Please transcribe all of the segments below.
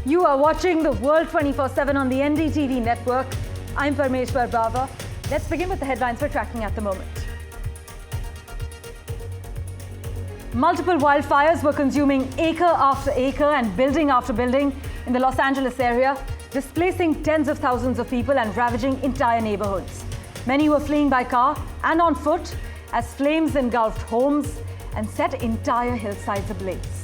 You are watching the World 24/7 on the NDTV network. I'm Parmeshwar Bawa. Let's begin with the headlines we're tracking at the moment. Multiple wildfires were consuming acre after acre and building after building in the Los Angeles area, displacing tens of thousands of people and ravaging entire neighborhoods. Many were fleeing by car and on foot as flames engulfed homes and set entire hillsides ablaze.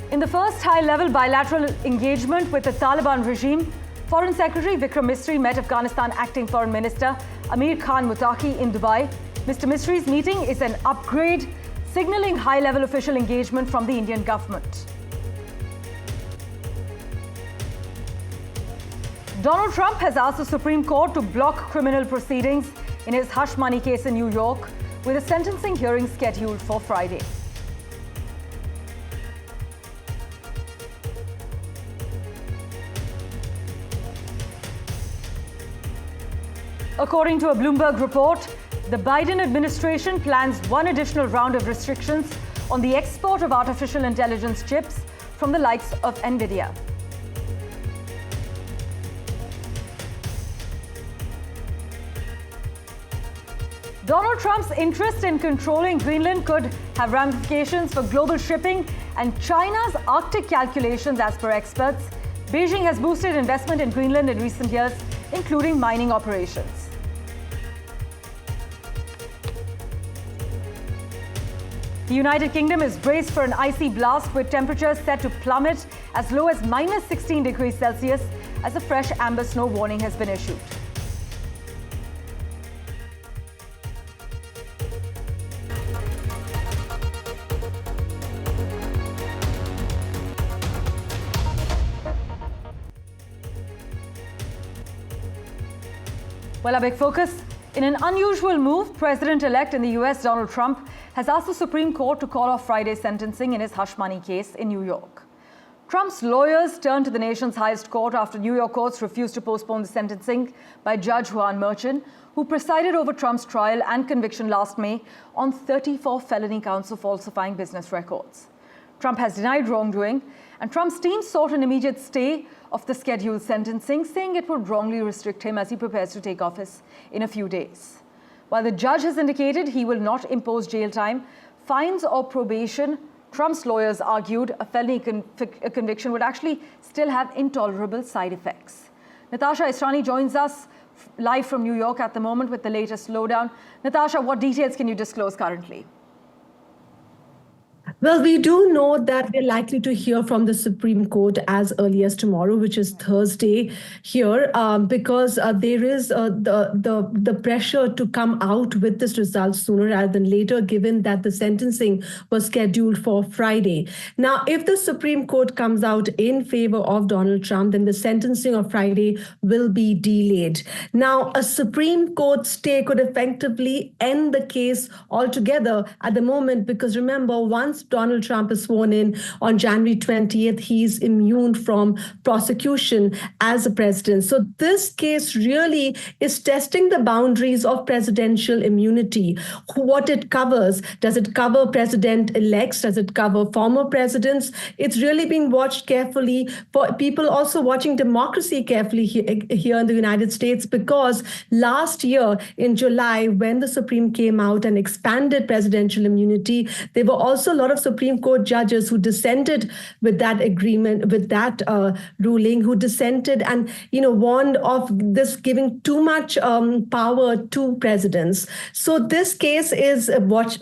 In the first high-level bilateral engagement with the Taliban regime, Foreign Secretary Vikram Misri met Afghanistan Acting Foreign Minister Amir Khan Muttaqi in Dubai. Mr. Misri's meeting is an upgrade, signalling high-level official engagement from the Indian government. Donald Trump has asked the Supreme Court to block criminal proceedings in his hush money case in New York, with a sentencing hearing scheduled for Friday. According to a Bloomberg report, the Biden administration plans one additional round of restrictions on the export of artificial intelligence chips from the likes of Nvidia. Donald Trump's interest in controlling Greenland could have ramifications for global shipping and China's Arctic calculations, as per experts. Beijing has boosted investment in Greenland in recent years, including mining operations. The United Kingdom is braced for an icy blast, with temperatures set to plummet as low as minus 16 degrees Celsius as a fresh amber snow warning has been issued. Well, our big focus. In an unusual move, President-elect in the US, Donald Trump, has asked the Supreme Court to call off Friday's sentencing in his hush money case in New York. Trump's lawyers turned to the nation's highest court after New York courts refused to postpone the sentencing by Judge Juan Merchan, who presided over Trump's trial and conviction last May on 34 felony counts of falsifying business records. Trump has denied wrongdoing, and Trump's team sought an immediate stay of the scheduled sentencing, saying it would wrongly restrict him as he prepares to take office in a few days. While the judge has indicated he will not impose jail time, fines or probation, Trump's lawyers argued a felony conviction would actually still have intolerable side effects. Natasha Israni joins us live from New York at the moment with the latest lowdown. Natasha, what details can you disclose currently? Well, we do know that we're likely to hear from the Supreme Court as early as tomorrow, which is Thursday here, because there is the pressure to come out with this result sooner rather than later, given that the sentencing was scheduled for Friday. Now, if the Supreme Court comes out in favor of Donald Trump, then the sentencing of Friday will be delayed. Now, a Supreme Court stay could effectively end the case altogether at the moment, because remember, once Donald Trump is sworn in on January 20th, he's immune from prosecution as a president. So this case really is testing the boundaries of presidential immunity, what it covers. Does it cover president-elects? Does it cover former presidents? It's really being watched carefully for people also watching democracy carefully here in the United States, because last year in July, when the Supreme came out and expanded presidential immunity, there were also a lot of Supreme Court judges who dissented with that agreement, with that ruling, who dissented and warned of this giving too much power to presidents. So this case is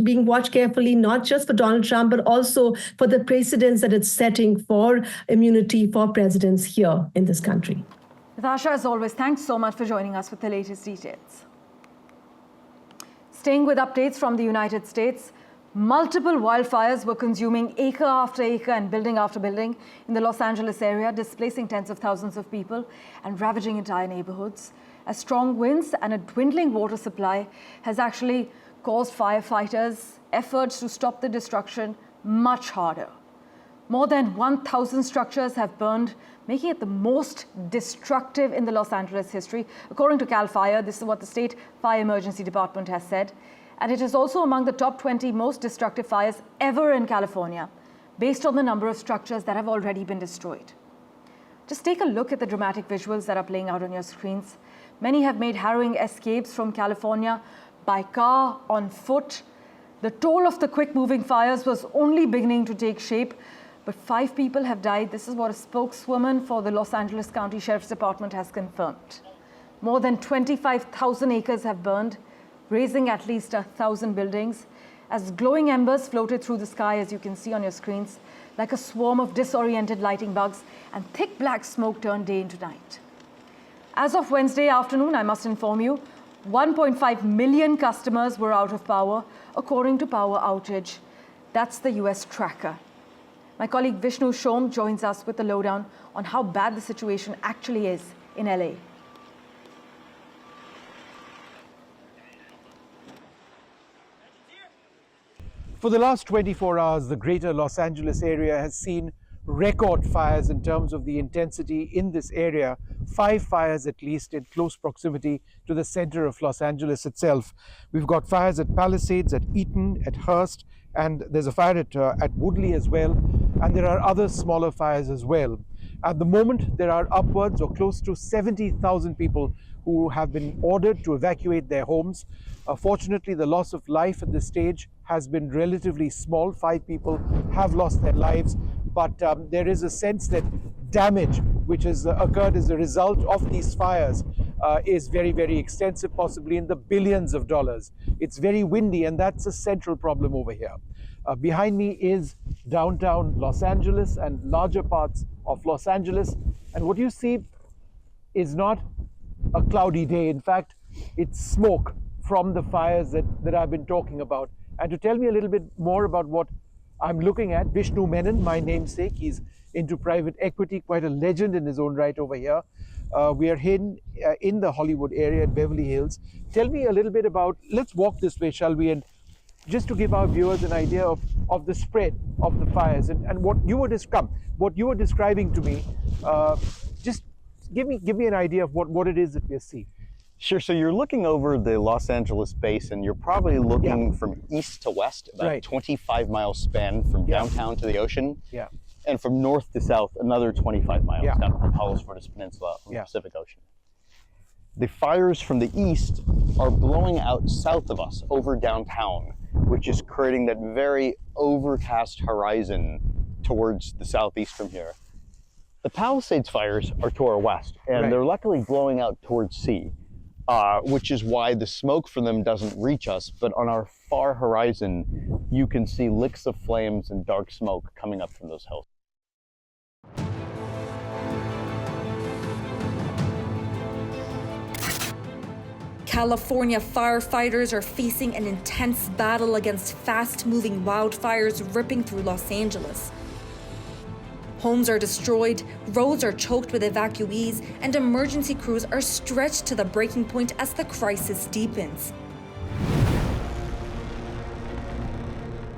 being watched carefully, not just for Donald Trump, but also for the precedents that it's setting for immunity for presidents here in this country. Natasha, as always, thanks so much for joining us with the latest details. Staying with updates from the United States, multiple wildfires were consuming acre after acre and building after building in the Los Angeles area, displacing tens of thousands of people and ravaging entire neighborhoods. As strong winds and a dwindling water supply has actually caused firefighters' efforts to stop the destruction much harder. More than 1,000 structures have burned, making it the most destructive in the Los Angeles history. According to CAL FIRE, this is what the State Fire Emergency Department has said. And it is also among the top 20 most destructive fires ever in California, based on the number of structures that have already been destroyed. Just take a look at the dramatic visuals that are playing out on your screens. Many have made harrowing escapes from California by car, on foot. The toll of the quick-moving fires was only beginning to take shape, but 5 people have died. This is what a spokeswoman for the Los Angeles County Sheriff's Department has confirmed. More than 25,000 acres have burned, razing at least 1,000 buildings, as glowing embers floated through the sky, as you can see on your screens, like a swarm of disoriented lighting bugs, and thick black smoke turned day into night. As of Wednesday afternoon, I must inform you, 1.5 million customers were out of power, according to Power Outage. That's the US tracker. My colleague Vishnu Shom joins us with the lowdown on how bad the situation actually is in LA. For the last 24 hours, the greater Los Angeles area has seen record fires in terms of the intensity in this area. 5 fires at least in close proximity to the center of Los Angeles itself. We've got fires at Palisades, at Eaton, at Hearst, and there's a fire at Woodley as well. And there are other smaller fires as well. At the moment, there are upwards or close to 70,000 people who have been ordered to evacuate their homes. Fortunately, the loss of life at this stage has been relatively small. 5 people have lost their lives, but there is a sense that damage which has occurred as a result of these fires is very, very extensive, possibly in the billions of dollars. It's very windy, and that's a central problem over here. Behind me is downtown Los Angeles and larger parts of Los Angeles, and what you see is not a cloudy day. In fact, it's smoke from the fires that I've been talking about. And to tell me a little bit more about what I'm looking at, Vishnu Menon, my namesake, he's into private equity, quite a legend in his own right over here. We are in the Hollywood area in Beverly Hills. Tell me a little bit about, let's walk this way, shall we? And just to give our viewers an idea of the spread of the fires and what you were describing to me, just give me an idea of what it is that we're seeing. Sure. So you're looking over the Los Angeles basin. You're probably looking from east to west, about a 25-mile span from downtown to the ocean. Yeah. And from north to south, another 25 miles down the Palos Verdes Peninsula from the Pacific Ocean. The fires from the east are blowing out south of us over downtown, which is creating that very overcast horizon towards the southeast from here. The Palisades fires are to our west, and they're luckily blowing out towards sea. Which is why the smoke from them doesn't reach us, but on our far horizon, you can see licks of flames and dark smoke coming up from those hills. California firefighters are facing an intense battle against fast-moving wildfires ripping through Los Angeles. Homes are destroyed, roads are choked with evacuees, and emergency crews are stretched to the breaking point as the crisis deepens.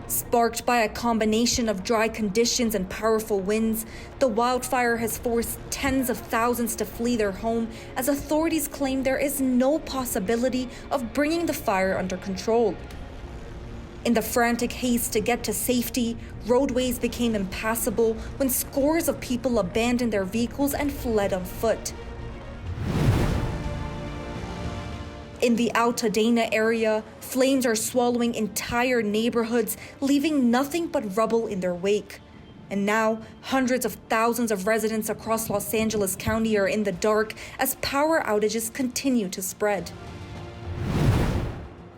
Sparked by a combination of dry conditions and powerful winds, the wildfire has forced tens of thousands to flee their home as authorities claim there is no possibility of bringing the fire under control. In the frantic haste to get to safety, roadways became impassable when scores of people abandoned their vehicles and fled on foot. In the Altadena area, flames are swallowing entire neighborhoods, leaving nothing but rubble in their wake. And now, hundreds of thousands of residents across Los Angeles County are in the dark as power outages continue to spread.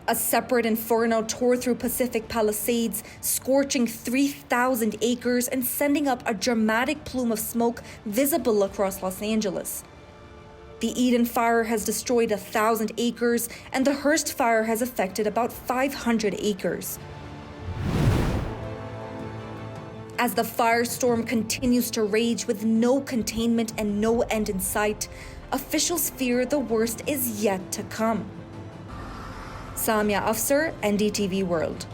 A separate inferno tore through Pacific Palisades, scorching 3,000 acres and sending up a dramatic plume of smoke visible across Los Angeles. The Eden fire has destroyed 1,000 acres, and the Hearst fire has affected about 500 acres. As the firestorm continues to rage with no containment and no end in sight, officials fear the worst is yet to come. Samia Afsar, NDTV World.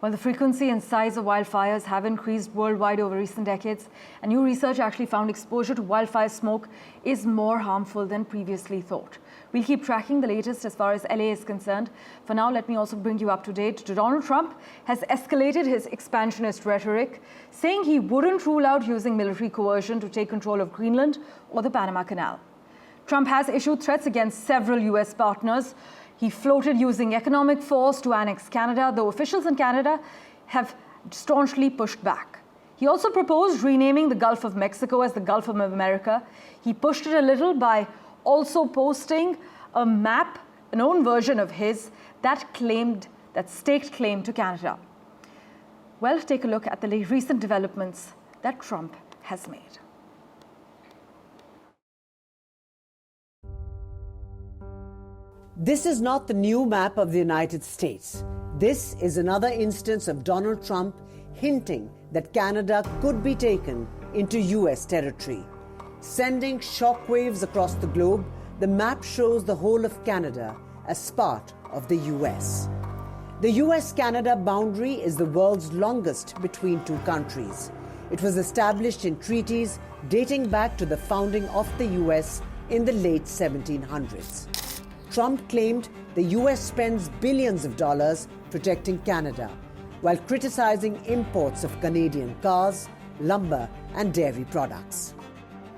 Well, the frequency and size of wildfires have increased worldwide over recent decades, and new research actually found exposure to wildfire smoke is more harmful than previously thought. We'll keep tracking the latest as far as LA is concerned. For now, let me also bring you up to date. Donald Trump has escalated his expansionist rhetoric, saying he wouldn't rule out using military coercion to take control of Greenland or the Panama Canal. Trump has issued threats against several US partners. He floated using economic force to annex Canada, though officials in Canada have staunchly pushed back. He also proposed renaming the Gulf of Mexico as the Gulf of America. He pushed it a little by also posting a map, an own version of his, that staked claim to Canada. Well, take a look at the recent developments that Trump has made. This is not the new map of the United States. This is another instance of Donald Trump hinting that Canada could be taken into US territory. Sending shockwaves across the globe, the map shows the whole of Canada as part of the US. The US-Canada boundary is the world's longest between two countries. It was established in treaties dating back to the founding of the US in the late 1700s. Trump claimed the US spends billions of dollars protecting Canada, while criticizing imports of Canadian cars, lumber, and dairy products.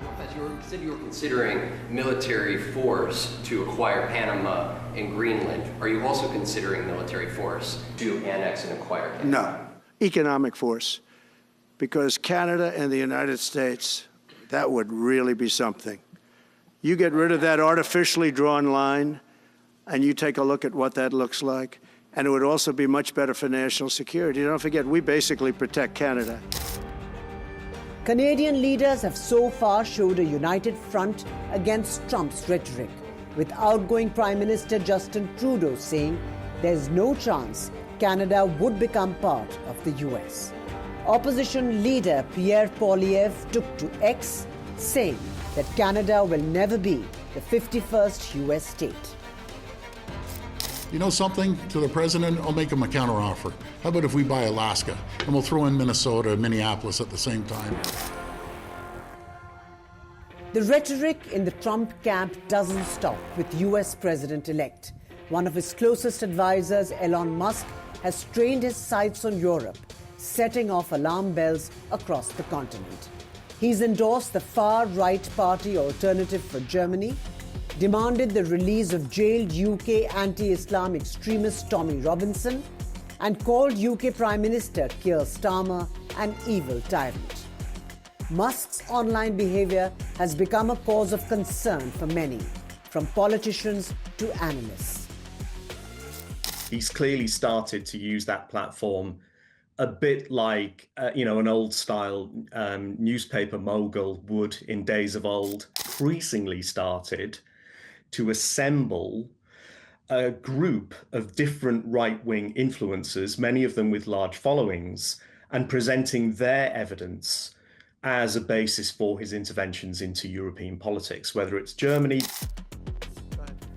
You said you were considering military force to acquire Panama and Greenland. Are you also considering military force to annex and acquire Canada? No, economic force. Because Canada and the United States, that would really be something. You get rid of that artificially drawn line, and you take a look at what that looks like, and it would also be much better for national security. Don't forget, we basically protect Canada. Canadian leaders have so far showed a united front against Trump's rhetoric, with outgoing Prime Minister Justin Trudeau saying there's no chance Canada would become part of the US. Opposition leader Pierre Poilievre took to X, saying that Canada will never be the 51st US state. You know something? To the president, I'll make him a counteroffer. How about if we buy Alaska, and we'll throw in Minnesota and Minneapolis at the same time? The rhetoric in the Trump camp doesn't stop with US President-elect. One of his closest advisors, Elon Musk, has trained his sights on Europe, setting off alarm bells across the continent. He's endorsed the far-right party Alternative for Germany, demanded the release of jailed UK anti-Islam extremist Tommy Robinson, and called UK Prime Minister Keir Starmer an evil tyrant. Musk's online behavior has become a cause of concern for many, from politicians to analysts. He's clearly started to use that platform a bit like, an old-style newspaper mogul would in days of old. Increasingly started to assemble a group of different right-wing influencers, many of them with large followings, and presenting their evidence as a basis for his interventions into European politics, whether it's Germany.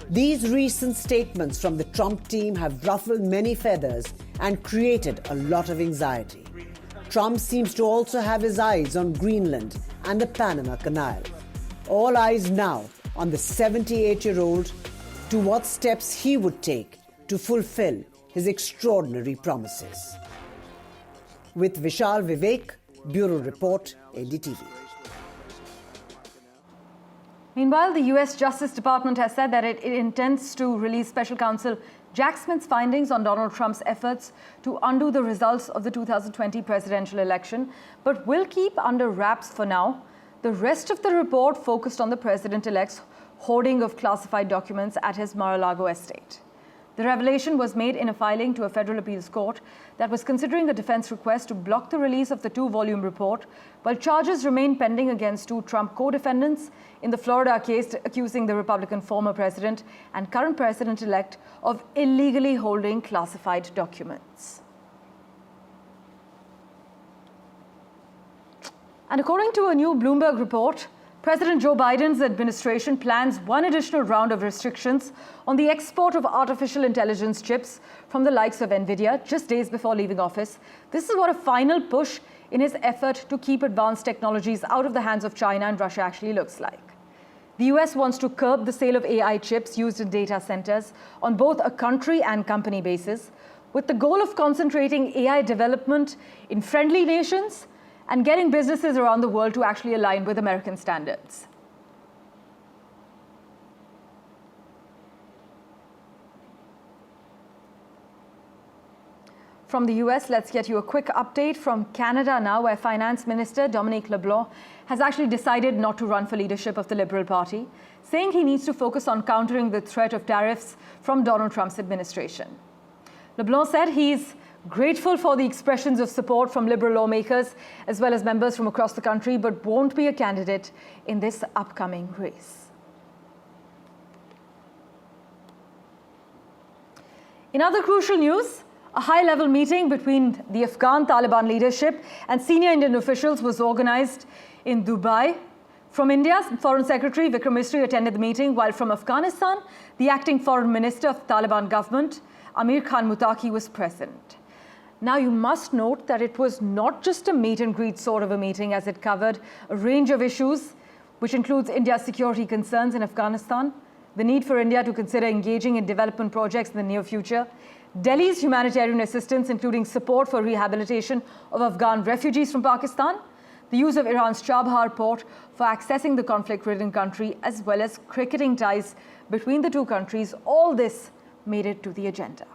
These recent statements from the Trump team have ruffled many feathers and created a lot of anxiety. Trump seems to also have his eyes on Greenland and the Panama Canal. All eyes now on the 78-year-old to what steps he would take to fulfill his extraordinary promises. With Vishal Vivek, Bureau Report, NDTV. Meanwhile, the US Justice Department has said that it intends to release Special Counsel Jack Smith's findings on Donald Trump's efforts to undo the results of the 2020 presidential election, but will keep under wraps for now. The rest of the report focused on the president-elect's hoarding of classified documents at his Mar-a-Lago estate. The revelation was made in a filing to a federal appeals court that was considering a defense request to block the release of the two-volume report, while charges remain pending against two Trump co-defendants in the Florida case accusing the Republican former president and current president-elect of illegally holding classified documents. And according to a new Bloomberg report, President Joe Biden's administration plans one additional round of restrictions on the export of artificial intelligence chips from the likes of India just days before leaving office. This is what a final push in his effort to keep advanced technologies out of the hands of China and Russia actually looks like. The US wants to curb the sale of AI chips used in data centers on both a country and company basis, with the goal of concentrating AI development in friendly nations and getting businesses around the world to actually align with American standards. From the US, let's get you a quick update from Canada now, where Finance Minister Dominic LeBlanc has actually decided not to run for leadership of the Liberal Party, saying he needs to focus on countering the threat of tariffs from Donald Trump's administration. LeBlanc said he's grateful for the expressions of support from Liberal lawmakers as well as members from across the country, but won't be a candidate in this upcoming race. In other crucial news, a high-level meeting between the Afghan Taliban leadership and senior Indian officials was organized in Dubai. From India, Foreign Secretary Vikram Misri attended the meeting, while from Afghanistan, the acting Foreign Minister of the Taliban government, Amir Khan Muttaqi, was present. Now, you must note that it was not just a meet and greet sort of a meeting, as it covered a range of issues, which includes India's security concerns in Afghanistan, the need for India to consider engaging in development projects in the near future, Delhi's humanitarian assistance, including support for rehabilitation of Afghan refugees from Pakistan, the use of Iran's Chabahar port for accessing the conflict-ridden country, as well as cricketing ties between the two countries. All this made it to the agenda.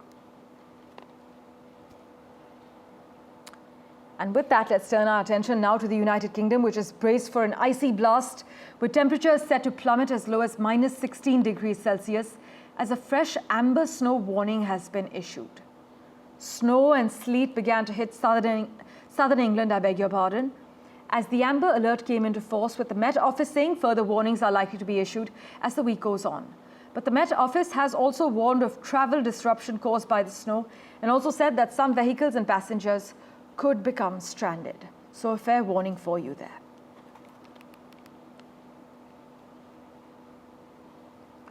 And with that, let's turn our attention now to the United Kingdom, which is braced for an icy blast, with temperatures set to plummet as low as minus 16 degrees Celsius, as a fresh amber snow warning has been issued. Snow and sleet began to hit southern England, as the amber alert came into force, with the Met Office saying further warnings are likely to be issued as the week goes on. But the Met Office has also warned of travel disruption caused by the snow, and also said that some vehicles and passengers could become stranded. So a fair warning for you there.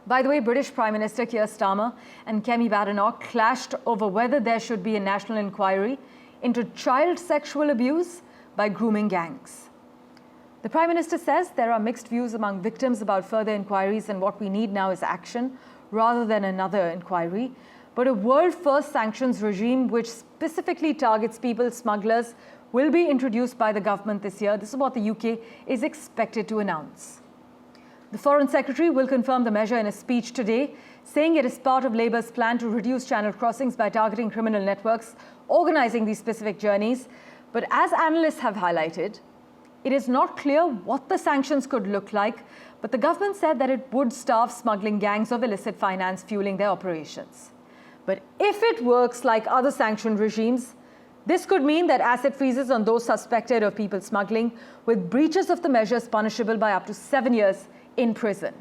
By the way, British Prime Minister Keir Starmer and Kemi Badenoch clashed over whether there should be a national inquiry into child sexual abuse by grooming gangs. The Prime Minister says there are mixed views among victims about further inquiries, and what we need now is action rather than another inquiry. But a world-first sanctions regime which specifically targets people smugglers will be introduced by the government this year. This is what the UK is expected to announce. The Foreign Secretary will confirm the measure in a speech today, saying it is part of Labour's plan to reduce channel crossings by targeting criminal networks organising these specific journeys. But as analysts have highlighted, it is not clear what the sanctions could look like, but the government said that it would starve smuggling gangs of illicit finance fueling their operations. But if it works like other sanctioned regimes, this could mean that asset freezes on those suspected of people smuggling, with breaches of the measures punishable by up to 7 years in prison.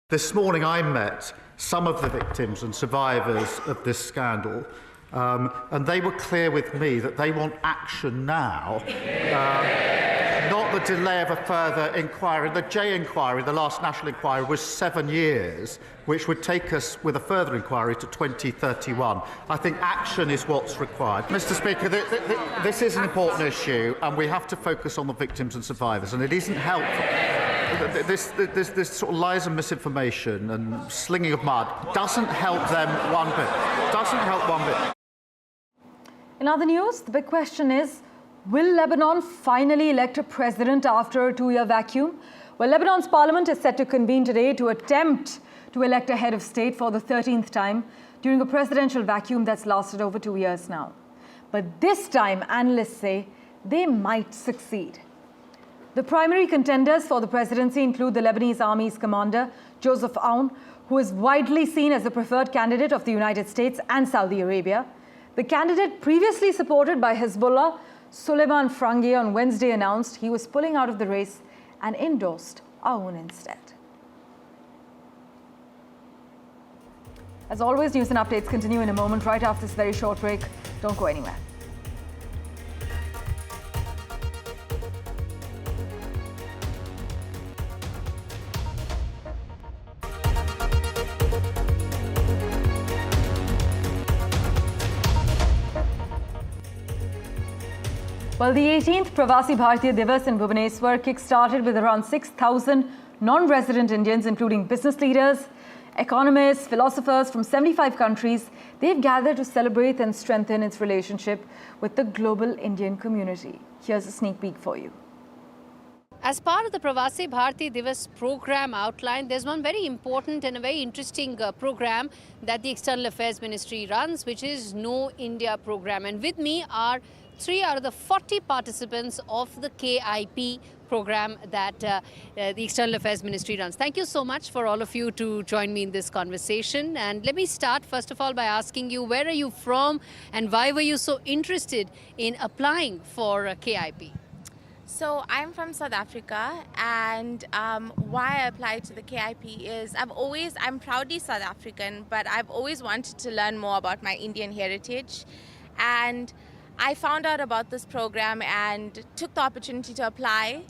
This morning I met some of the victims and survivors of this scandal, and they were clear with me that they want action now, not the delay of a further inquiry. The J inquiry, the last national inquiry, was 7 years, which would take us with a further inquiry to 2031. I think action is what's required. Mr. Speaker, this is an important issue, and we have to focus on the victims and survivors, and it isn't helpful. This sort of lies and misinformation and slinging of mud doesn't help them one bit. Doesn't help one bit. In other news, the big question is, will Lebanon finally elect a president after a 2-year vacuum? Well, Lebanon's parliament is set to convene today to attempt to elect a head of state for the 13th time during a presidential vacuum that's lasted over 2 years now. But this time, analysts say they might succeed. The primary contenders for the presidency include the Lebanese Army's commander, Joseph Aoun, who is widely seen as the preferred candidate of the United States and Saudi Arabia. The candidate previously supported by Hezbollah, Suleiman Frangi, on Wednesday announced he was pulling out of the race and endorsed Aoun instead. As always, news and updates continue in a moment right after this very short break. Don't go anywhere. Well, the 18th Pravasi Bharatiya Divas in Bhubaneswar kick-started with around 6,000 non-resident Indians, including business leaders, economists, philosophers from 75 countries. They've gathered to celebrate and strengthen its relationship with the global Indian community. Here's a sneak peek for you. As part of the Pravasi Bharatiya Divas program outline, there's one very important and a very interesting program that the External Affairs Ministry runs, which is Know India program. And with me are 3 out of the 40 participants of the KIP program that the External Affairs Ministry runs. Thank you so much for all of you to join me in this conversation. And let me start first of all by asking you, where are you from and why were you so interested in applying for KIP? So I'm from South Africa, and why I applied to the KIP is I'm proudly South African, but I've always wanted to learn more about my Indian heritage. And I found out about this program and took the opportunity to apply,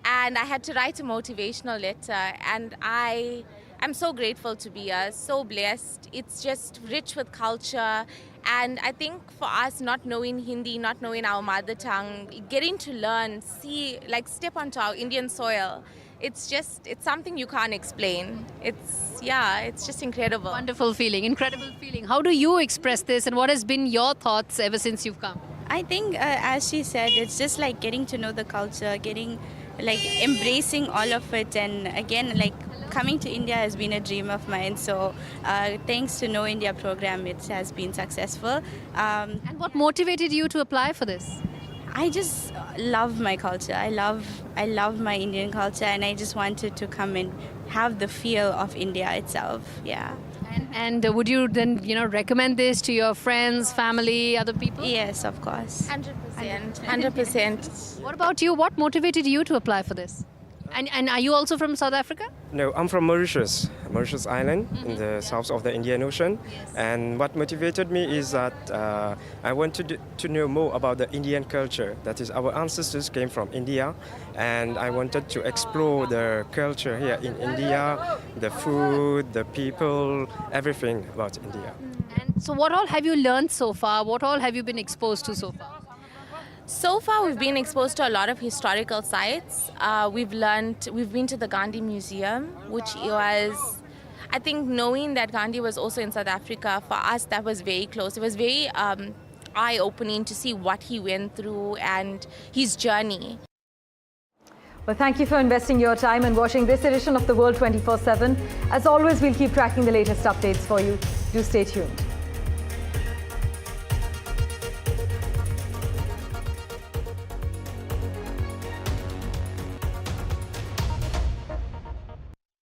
and I had to write a motivational letter, and I'm so grateful to be here, so blessed. It's just rich with culture. And I think for us, not knowing Hindi, not knowing our mother tongue, getting to learn, see, like step onto our Indian soil, it's something you can't explain. It's just incredible. Wonderful feeling, incredible feeling. How do you express this and what has been your thoughts ever since you've come? I think, as she said, it's just like getting to know the culture, embracing all of it. And again, coming to India has been a dream of mine. So thanks to Know India program, it has been successful. And what motivated you to apply for this? I just love my culture. I love my Indian culture, and I just wanted to come and have the feel of India itself. Yeah. And would you then, recommend this to your friends, family, other people? Yes, of course. 100%. What about you? What motivated you to apply for this? And are you also from South Africa? No, I'm from Mauritius Island in the south of the Indian Ocean. Yes. And what motivated me is that I wanted to know more about the Indian culture. That is, our ancestors came from India, and I wanted to explore the culture here in India, the food, the people, everything about India. And so what all have you learned so far? What all have you been exposed to so far? So far, we've been exposed to a lot of historical sites. We've been to the Gandhi Museum, which was, I think, knowing that Gandhi was also in South Africa, for us, that was very close. It was very eye-opening to see what he went through and his journey. Well, thank you for investing your time and watching this edition of The World 24/7. As always, we'll keep tracking the latest updates for you. Do stay tuned.